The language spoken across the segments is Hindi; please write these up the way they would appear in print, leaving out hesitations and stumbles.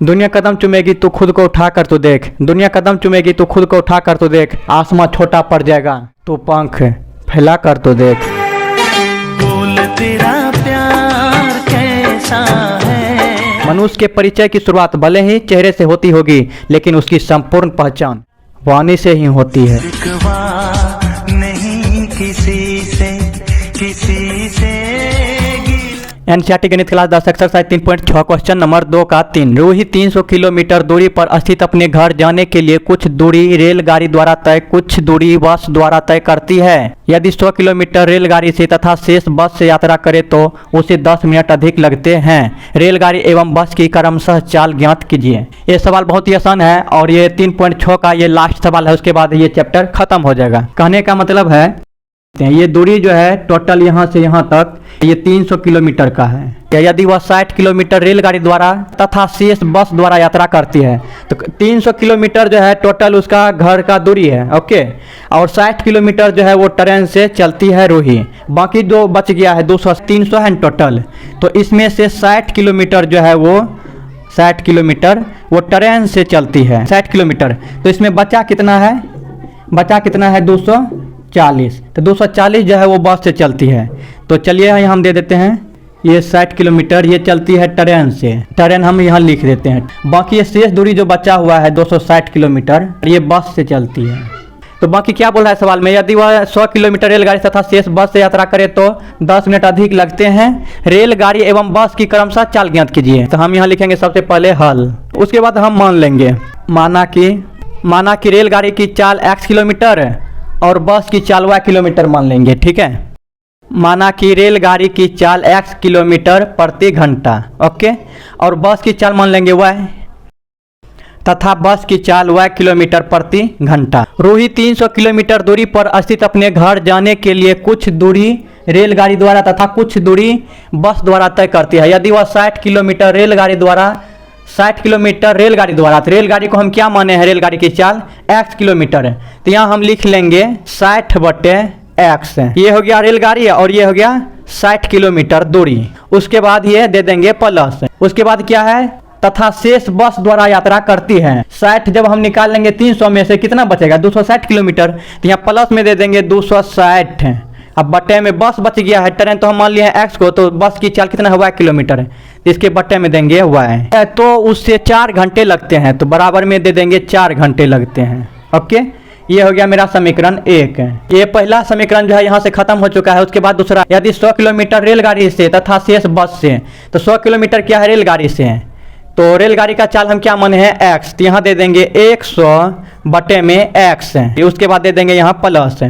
दुनिया कदम चूमेगी तो खुद को उठा कर तो देख, दुनिया कदम चूमेगी तो खुद को उठा कर तो देख, आसमां छोटा पड़ जाएगा तो पंख फैला कर तो देख। बोल तेरा प्यार कैसा है। मनुष्य के परिचय की शुरुआत भले ही चेहरे से होती होगी, लेकिन उसकी संपूर्ण पहचान वाणी से ही होती है। शिकवा नहीं किसी से एनसीईआरटी गणित क्लास 10 एक्सरसाइज 3.6 क्वेश्चन नंबर 2 का 3। रूही 300 किलोमीटर दूरी पर स्थित अपने घर जाने के लिए कुछ दूरी रेलगाड़ी द्वारा तय, कुछ दूरी बस द्वारा तय करती है। यदि 100 किलोमीटर रेलगाड़ी से तथा शेष बस से यात्रा करे तो उसे 10 मिनट अधिक लगते हैं। रेलगाड़ी एवं बस की क्रमशः चाल ज्ञात कीजिए। ये सवाल बहुत ही आसान है और ये 3.6 का ये लास्ट सवाल है, उसके बाद ये चैप्टर खत्म हो जाएगा। कहने का मतलब है ये दूरी जो है टोटल यहाँ से यहाँ तक ये 300 किलोमीटर का है। यदि वह 60 किलोमीटर रेलगाड़ी द्वारा तथा शेष बस द्वारा यात्रा करती है तो 300 किलोमीटर जो है टोटल उसका घर का दूरी है, ओके। और 60 किलोमीटर जो है वो ट्रेन से चलती है रूही, बाकी जो बच गया है 200 300 है टोटल। तो इसमें से 60 किलोमीटर जो है वो 60 किलोमीटर वो ट्रेन से चलती है 60 किलोमीटर। तो इसमें बचा कितना है, बचा कितना है 240। तो 240 जो है वो बस से चलती है। तो चलिए यहाँ हम दे देते हैं ये 60 किलोमीटर ये चलती है ट्रेन से, ट्रेन हम यहाँ लिख देते हैं। बाकी ये शेष दूरी जो बचा हुआ है 260 किलोमीटर ये बस से चलती है। तो बाकी क्या बोल रहा है सवाल में, यदि वह 100 किलोमीटर रेलगाड़ी तथा शेष बस से यात्रा करे तो 10 मिनट अधिक लगते हैं। रेलगाड़ी एवं बस की क्रमशः चाल ज्ञात कीजिए। तो हम यहाँ लिखेंगे सबसे पहले हल, उसके बाद हम मान लेंगे माना कि रेलगाड़ी की चाल x किलोमीटर और बस की चाल y किलोमीटर मान लेंगे, ठीक है। माना कि रेलगाड़ी की चाल x किलोमीटर प्रति घंटा, ओके, और बस की चाल मान लेंगे y तथा बस की चाल y किलोमीटर प्रति घंटा। रूही 300 किलोमीटर दूरी पर स्थित अपने घर जाने के लिए कुछ दूरी रेलगाड़ी द्वारा तथा कुछ दूरी बस द्वारा तय करती है। यदि वह 60 किलोमीटर रेलगाड़ी द्वारा 60 किलोमीटर रेलगाड़ी द्वारा, तो रेलगाड़ी को हम क्या माने हैं, रेलगाड़ी की चाल x किलोमीटर है। तो यहाँ हम लिख लेंगे 60/x, ये हो गया रेलगाड़ी और ये हो गया 60 किलोमीटर दूरी। उसके बाद ये दे देंगे प्लस, उसके बाद क्या है तथा शेष बस द्वारा यात्रा करती है। 60 जब हम निकाल लेंगे 300 में से कितना बचेगा 260 किलोमीटर। तो यहाँ प्लस में दे देंगे 260। अब बट्टे में बस बच गया है, ट्रेन तो हम मान लिए हैं x को, तो बस की चाल कितना है y किलोमीटर है, तो इसके बट्टे में देंगे y। तो उससे 4 घंटे लगते हैं, तो बराबर में दे देंगे 4 घंटे लगते हैं, ओके। ये हो गया मेरा समीकरण 1। ये पहला समीकरण जो है यहाँ से खत्म हो चुका है। उसके बाद दूसरा, यदि 100 किलोमीटर रेलगाड़ी से तथा शेष बस से, तो 100 किलोमीटर क्या है रेलगाड़ी से, तो रेलगाड़ी का चाल हम क्या माने हैं x, तो यहाँ दे देंगे 100 बटे में x, उसके बाद दे देंगे यहाँ प्लस।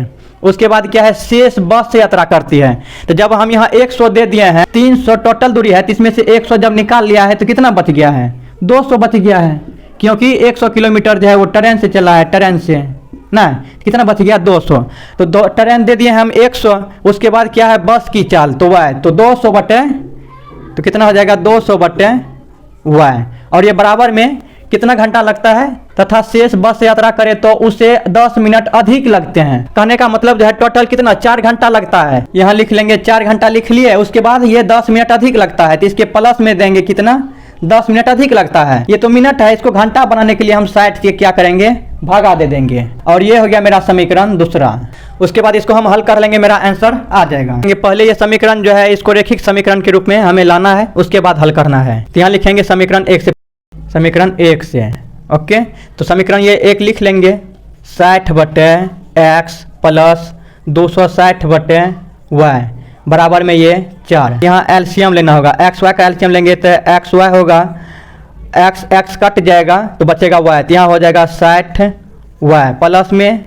उसके बाद क्या है शेष बस से यात्रा करती है। तो जब हम यहाँ 100 दे दिए हैं, 300 टोटल दूरी है, तो इसमें से 100 जब निकाल लिया है तो कितना बच गया है 200 बच गया है, क्योंकि 100 किलोमीटर जो है वो ट्रेन से चला है, ट्रेन से ना, कितना बच गया 200। तो ट्रेन दे दिए हम 100, उसके बाद क्या है बस की चाल तो y, तो 200 बटे, तो कितना हो जाएगा 200 बटे y, और ये बराबर में कितना घंटा लगता है तथा शेष बस से यात्रा करे तो उसे 10 मिनट अधिक लगते हैं। कहने का मतलब जो है टोटल कितना 4 घंटा लगता है। यहाँ लिख लेंगे 4 घंटा लिख लिए, उसके बाद ये 10 मिनट अधिक लगता है, तो इसके प्लस में देंगे कितना 10 मिनट अधिक लगता है। ये तो मिनट है, इसको घंटा बनाने के लिए हम 60 से क्या करेंगे भागा दे देंगे, और ये हो गया मेरा समीकरण दूसरा। उसके बाद इसको हम हल कर लेंगे, मेरा आंसर आ जाएगा। ये पहले ये समीकरण जो है इसको रेखिक समीकरण के रूप में हमें लाना है, उसके बाद हल करना है। तो यहाँ लिखेंगे समीकरण 1 से, ओके। तो समीकरण ये 1 लिख लेंगे 60/x प्लस 260 बटे y बराबर में ये 4। यहाँ एलसीएम लेना होगा, x y का एलसीएम लेंगे तो x y होगा, x कट जाएगा तो बचेगा y, तो यहाँ हो जाएगा 60y प्लस में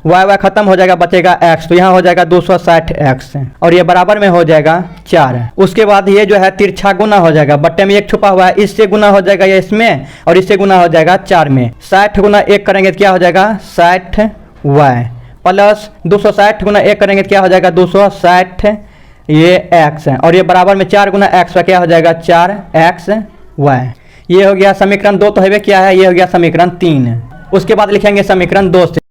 y खत्म हो जाएगा, बचेगा x, तो यहाँ हो जाएगा 260x, और ये बराबर में हो जाएगा 4। उसके बाद ये जो है तिरछा गुना हो जाएगा, बट्टे में 1 छुपा हुआ है, इससे गुना हो जाएगा ये इसमें, और इससे गुना हो जाएगा 4 में। 60 गुना 1 करेंगे तो क्या हो जाएगा 60y प्लस 260 गुना 1 करेंगे तो क्या हो जाएगा 260 ये x है, और ये बराबर में 4 गुना x क्या हो जाएगा 4xy। ये हो गया समीकरण 2, तो है क्या है, ये हो गया समीकरण 3। उसके बाद लिखेंगे समीकरण 2 से।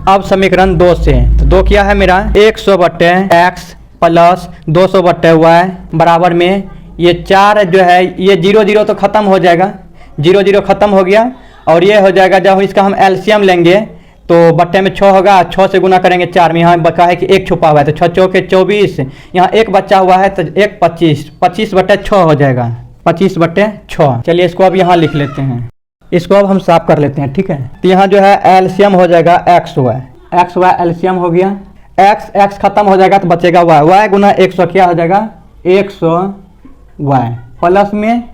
अब समीकरण 2 से, तो 2 क्या है मेरा 100/x प्लस 200/y बराबर में ये 4 जो है ये 0 0 तो खत्म हो जाएगा, जीरो जीरो खत्म हो गया। और ये हो जाएगा जब इसका हम एलसीएम लेंगे तो बट्टे में 6 होगा, 6 से गुना करेंगे 4 में, यहाँ बचा है कि 1 छुपा हुआ है तो 6 चौके 24, यहाँ 1 बचा हुआ है तो 1 25, 25/6 हो जाएगा, 25/6। चलिए इसको अब यहाँ लिख लेते हैं, इसको अब हम साफ कर लेते हैं, ठीक है। तो यहाँ जो है एलसीएम हो जाएगा एक्स वाई एलसीएम हो गया, एक्स खत्म हो जाएगा तो बचेगा वाई गुना 100 क्या हो जाएगा 100 वाई, प्लस में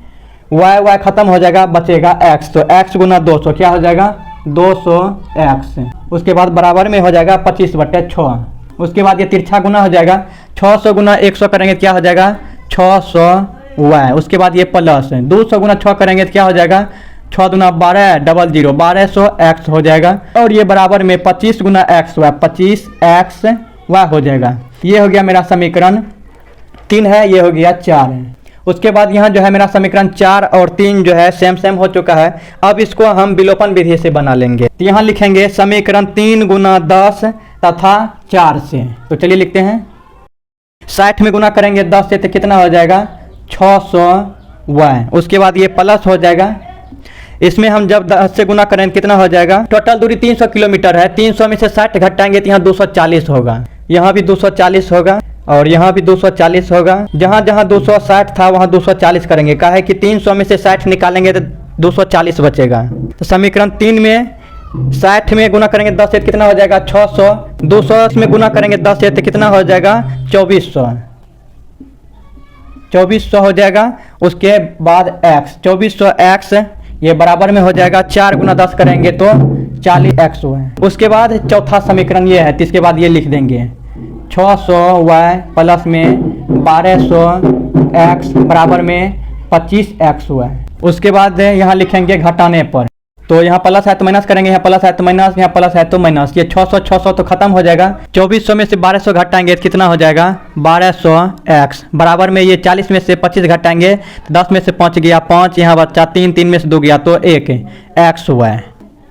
वाई खत्म हो जाएगा बचेगा एक्स, तो एक्स गुना 200 क्या हो जाएगा 200 एक्स। उसके बाद बराबर में हो जाएगा 25/6। उसके बाद ये तिरछा गुना हो जाएगा, 600 गुना 100 करेंगे क्या हो जाएगा 600 वाई। उसके बाद ये प्लस 200 गुना 6 करेंगे तो क्या हो जाएगा 6 दूना 12 डबल 0 1200 एक्स हो जाएगा। और ये बराबर में 25 गुना एक्स वाई 25 एक्स वाई हो जाएगा। ये हो गया मेरा समीकरण 3 है, ये हो गया 4 है। उसके बाद यहाँ जो है मेरा समीकरण 4 और 3 जो है सेम हो चुका है। अब इसको हम विलोपन विधि से बना लेंगे। तो यहाँ लिखेंगे समीकरण 3 गुना 10 तथा 4 से। तो चलिए लिखते हैं, 60 में गुना करेंगे 10 से तो कितना हो जाएगा 600 वाई। उसके बाद ये प्लस हो जाएगा, इसमें हम जब 10 से गुना करेंगे कितना हो जाएगा, टोटल दूरी 300 किलोमीटर है, 300 में से 60 घटाएंगे तो यहाँ 240 होगा, यहाँ भी 240 होगा और यहाँ भी 240 होगा। जहाँ जहाँ 260 था वहाँ 240 करेंगे, कहा है कि 300 में से 60 निकालेंगे तो 240 बचेगा। तो समीकरण 3 में 60 में गुना करेंगे 10 से कितना हो जाएगा 600, 200 में गुना करेंगे 10 से तो कितना हो जाएगा 2400 हो जाएगा। उसके बाद एक्स 2400 एक्स ये बराबर में हो जाएगा 4 गुना 10 करेंगे तो 40 एक्स हुआ। उसके बाद चौथा समीकरण ये है, तो इसके बाद ये लिख देंगे 600 वाई प्लस में 1200 एक्स बराबर में 25 एक्स हुआ। उसके बाद यहाँ लिखेंगे घटाने पर, तो यहाँ प्लस है तो माइनस करेंगे, यहाँ प्लस है तो माइनस, यहाँ प्लस है तो माइनस, ये 600 तो खत्म हो जाएगा। 2400 में से 1200 घटाएंगे तो कितना हो जाएगा 1200 एक्स बराबर में ये 40 में से 25 घटाएंगे तो 10 में से 5 गया 5, यहाँ बच्चा 3 में से 2 गया तो 1 एक्स हुआ।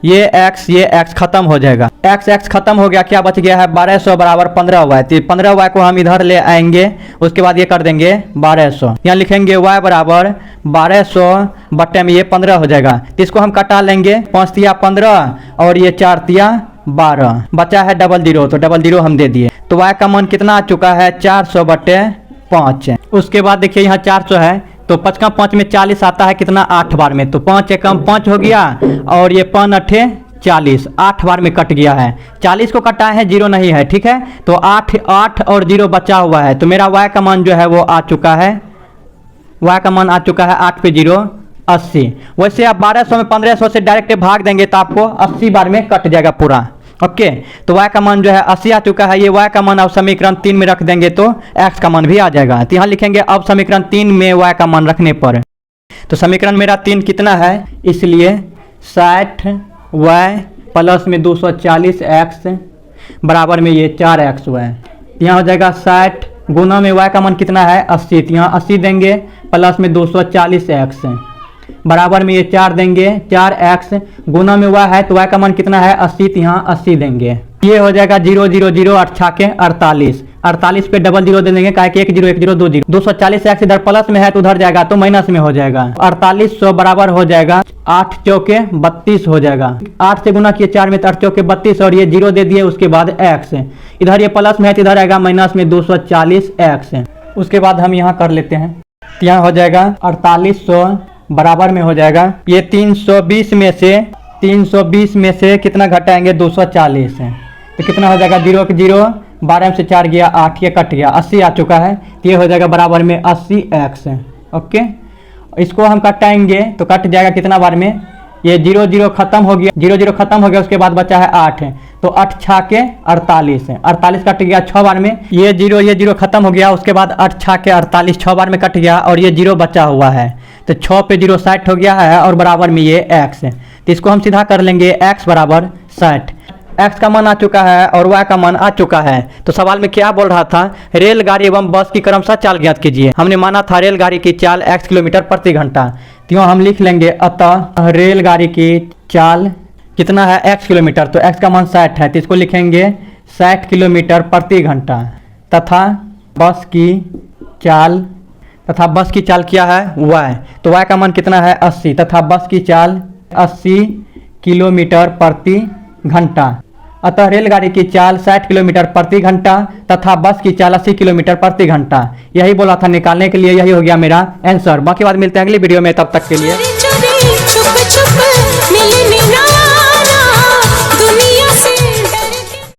ये एक्स खत्म हो जाएगा, एक्स खत्म हो गया, क्या बच गया है 1200 बराबर 15 वाई। तो 15 वाई को हम इधर ले आएंगे, उसके बाद ये कर देंगे 1200, यहाँ लिखेंगे वाई बराबर 1200 बट्टे में ये 15 हो जाएगा। तो इसको हम कटा लेंगे, 5 तिया 15 और ये 4 तिया 12, बचा है डबल 0 तो डबल 0 हम दे दिए। तो वाई का मान कितना आ चुका है 400/5। उसके बाद देखिए यहाँ 400 है तो 5 का 5 में 40 आता है कितना 8 बार में, तो 5 एकम 5 हो गया और ये 5 8 40 8 बार में कट गया है। 40 को कटाए हैं 0 नहीं है, ठीक है, तो 8 और 0 बचा हुआ है। तो मेरा y का मान जो है वो आ चुका है, y का मान आ चुका है 8 पे 0 80। वैसे आप 1200 में 1500 से डायरेक्ट भाग देंगे तो आपको 80 बार में कट जाएगा पूरा। ओके, तो y का मान जो है 80 आ चुका है। ये y का मान आप समीकरण 3 में रख देंगे तो x का मान भी आ जाएगा। तो यहाँ लिखेंगे अब समीकरण 3 में y का मान रखने पर, तो समीकरण मेरा 3 कितना है, इसलिए 60 y प्लस में 240 x बराबर में ये 4 x हुआ है। यहाँ हो जाएगा 60 गुना में y का मान कितना है 80, तो यहाँ 80 देंगे प्लस में 240 x बराबर में ये 4 देंगे 4 x गुना में y है तो y का मान कितना है 80, तो यहाँ 80 देंगे। ये हो जाएगा 0 0 0 8 के 48, 48 पे डबल 0 दे देंगे, क्या कि 1 0 1 0 2 0। 240 एक्स इधर प्लस में है तो उधर जाएगा तो माइनस में हो जाएगा। 4800 बराबर हो जाएगा 8 चौके 32 हो जाएगा। 8 से गुना किए 4 में तो 8 चौके 32 और ये 0 दे दिए। उसके बाद एक्स इधर ये प्लस में है तो इधर आएगा माइनस में 240 एक्स। उसके बाद हम यहाँ कर लेते हैं, यहाँ हो जाएगा 4800 बराबर में हो जाएगा ये 320 में से कितना घटाएंगे 240 है तो कितना हो जाएगा 0 के 0 12 में से 4 गया 8, ये कट गया 80 आ चुका है। तो ये हो जाएगा बराबर में 80 एक्स। ओके, इसको हम कटाएंगे तो कट जाएगा कितना बार में, ये 0 0 खत्म हो गया, 0 0 खत्म हो गया। उसके बाद बचा है 8 तो 8 6 के 48 है, 48 कट गया 6 बार में। ये 0 खत्म हो गया। उसके बाद 8 6 के 48 6 बार में कट गया और ये 0 बचा हुआ है तो 6 पे 0 60 हो गया है और बराबर में ये x है। तो इसको हम सीधा कर लेंगे x बराबर 60। x का मान आ चुका है और y का मान आ चुका है। तो सवाल में क्या बोल रहा था, रेलगाड़ी एवं बस की क्रमशः चाल ज्ञात कीजिए। हमने माना था रेलगाड़ी की चाल x किलोमीटर प्रति घंटा, तो यहाँ हम लिख लेंगे अतः रेलगाड़ी की चाल कितना है x किलोमीटर, तो x का मान 60 है तो इसको लिखेंगे 60 किलोमीटर प्रति घंटा, तथा बस की चाल तथा बस की चाल क्या है y, तो y का मान कितना है 80 तथा बस की चाल 80 किलोमीटर प्रति घंटा। अतः रेलगाड़ी की चाल 60 किलोमीटर प्रति घंटा तथा बस की चाल 80 किलोमीटर प्रति घंटा। यही बोला था निकालने के लिए, यही हो गया मेरा आंसर। बाकी बात मिलते हैं अगली वीडियो में, तब तक के लिए।